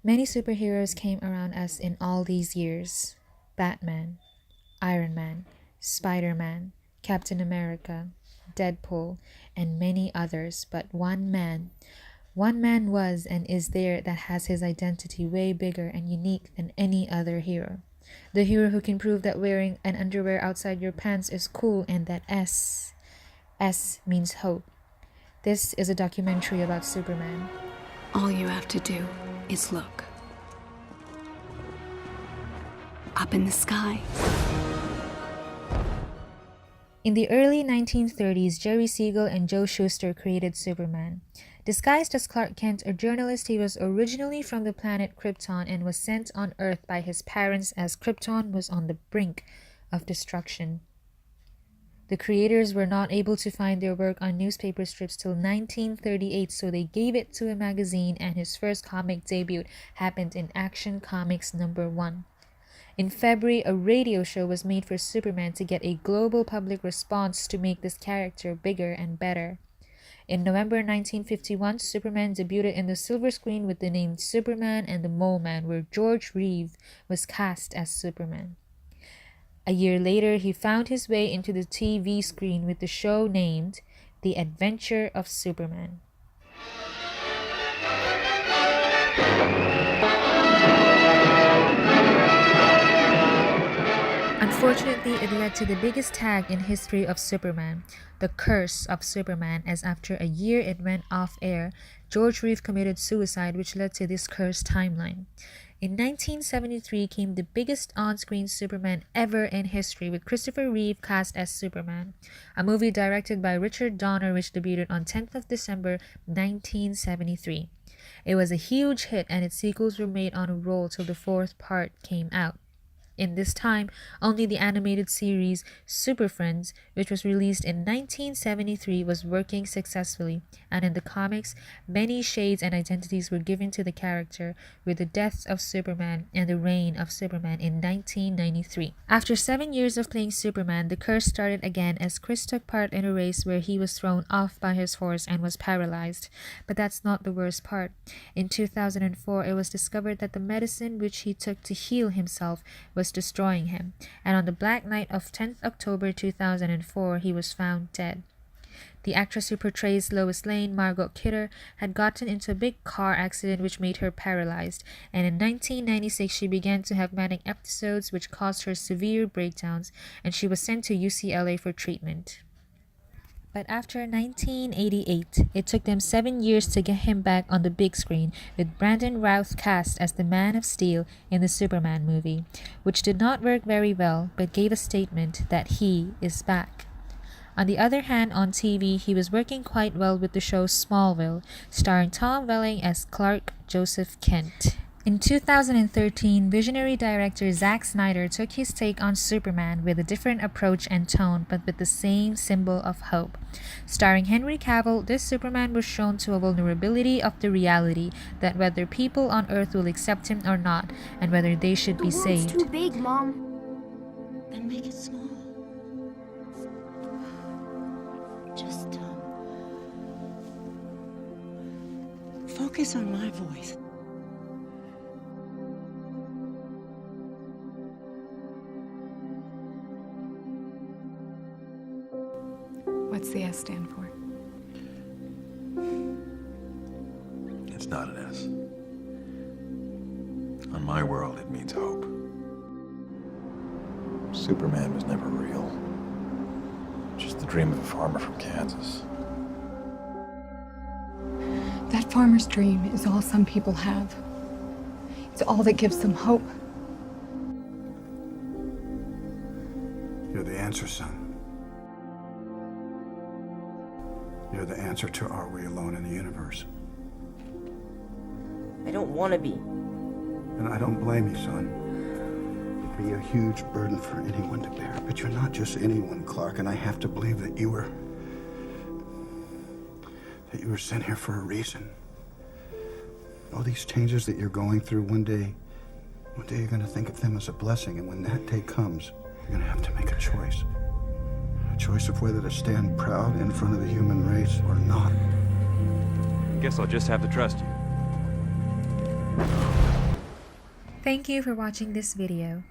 Many superheroes came around us in all these years: Batman, Iron Man, Spider Man, Captain America, Deadpool, and many others, but one man was and is there that has his identity way bigger and unique than any other hero. The hero who can prove that wearing an underwear outside your pants is cool and that S means hope. This is a documentary about Superman. All you have to do is look. Up in the sky. In the early 1930s, Jerry Siegel and Joe Shuster created Superman. Disguised as Clark Kent, a journalist, he was originally from the planet Krypton and was sent on Earth by his parents as Krypton was on the brink of destruction. The creators were not able to find their work on newspaper strips till 1938, so they gave it to a magazine, and his first comic debut happened in Action Comics #1. In February, a radio show was made for Superman to get a global public response to make this character bigger and better. In November 1951, Superman debuted in the silver screen with the name Superman and the Mole Man, where George Reeve was cast as Superman. A year later, he found his way into the TV screen with the show named The Adventure of Superman. Unfortunately, it led to the biggest tag in history of Superman, The Curse of Superman, as after a year it went off air, George Reeve committed suicide, which led to this cursed timeline. In 1973 came the biggest on-screen Superman ever in history, with Christopher Reeve cast as Superman, a movie directed by Richard Donner which debuted on 10th of December 1973. It was a huge hit and its sequels were made on a roll till the fourth part came out. In this time, only the animated series Super Friends, which was released in 1973, was working successfully, and in the comics, many shades and identities were given to the character, with the death of Superman and the reign of Superman in 1993. After 7 years of playing Superman, the curse started again as Chris took part in a race where he was thrown off by his horse and was paralyzed. But that's not the worst part. In 2004, it was discovered that the medicine which he took to heal himself was destroying him, and on the black night of 10th October 2004, he was found dead. The actress who portrays Lois Lane, Margot Kidder, had gotten into a big car accident which made her paralyzed, and in 1996 she began to have manic episodes which caused her severe breakdowns, and she was sent to UCLA for treatment. But after 1988, it took them 7 years to get him back on the big screen, with Brandon Routh cast as the Man of Steel in the Superman movie, which did not work very well but gave a statement that he is back. On the other hand, on TV, he was working quite well with the show Smallville, starring Tom Welling as Clark Joseph Kent. In 2013, visionary director Zack Snyder took his take on Superman with a different approach and tone, but with the same symbol of hope. Starring Henry Cavill, this Superman was shown to a vulnerability of the reality that whether people on Earth will accept him or not, and whether they should be saved. The world's too big, Mom. Then make it small. Just focus on my voice. What's the S stand for? It's not an S. On my world, it means hope. Superman was never real. Just the dream of a farmer from Kansas. That farmer's dream is all some people have. It's all that gives them hope. You're the answer, son. You're the answer to are we alone in the universe? I don't want to be. And I don't blame you, son. It'd be a huge burden for anyone to bear. But you're not just anyone, Clark, and I have to believe that you were sent here for a reason. All these changes that you're going through, one day you're gonna think of them as a blessing, and when that day comes, you're gonna have to make a choice. A choice of whether to stand proud in front of the human race or not. Guess I'll just have to trust you. Thank you for watching this video.